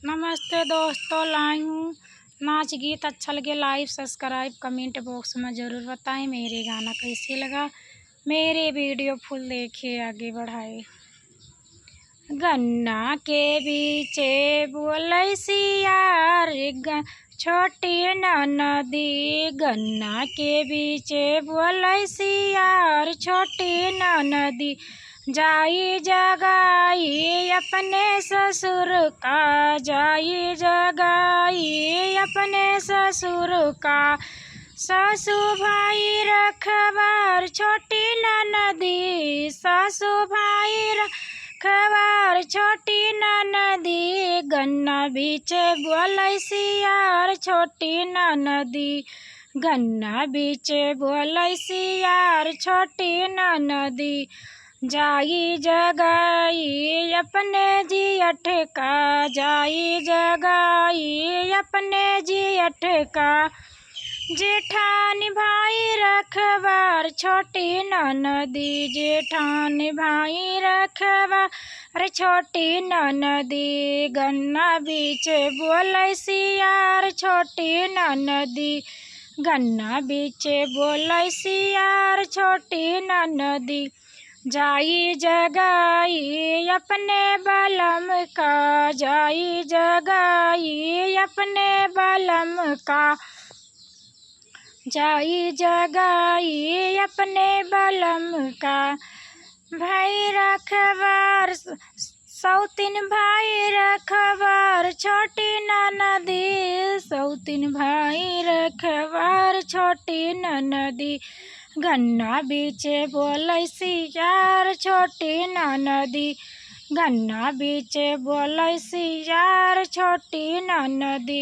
नमस्ते दोस्तों, लाई हूँ नाच गीत। अच्छा लगे लाइक सब्सक्राइब कमेंट बॉक्स में ज़रूर बताएं मेरे गाना कैसे लगा। मेरे वीडियो फुल देखिए, आगे बढ़ाए। गन्ना के बीचे बोलै सियार छोटी नदी, गन्ना के बीचे बोलै सियार छोटी नदी। जाई जगाई अपने ससुर का, जाई जगाई अपने ससुर का। सासू भाई रखवार छोटी नदी, सासू भाई रखवार छोटी नदी। गन्ना बीचे बोलै सियार छोटी नदी, गन्ना बीचे बोलै सियार छोटी नदी। जाई जगाई अपने जियठ का, जाई जगाई अपने जियठ का। जेठान भाई रखवार छोटी नदी, जेठान भाई रखवार छोटी नदी। गन्ना बीच बोलै सियार छोटी नदी, गन्ना बीच बोलै सियार छोटी नदी। जाई जगाई अपने बलम का, जाई जगाई अपने बलम का। जाई जगाई अपने बलम का। भाई रखवार सौतीन भाई रखवार छोटी नदी, सौतीन भाई रखवार छोटी नदी। गन्ना बीचे बोलै सियार छोटी नदी, गन्ना बीचे बोलै सियार छोटी नदी।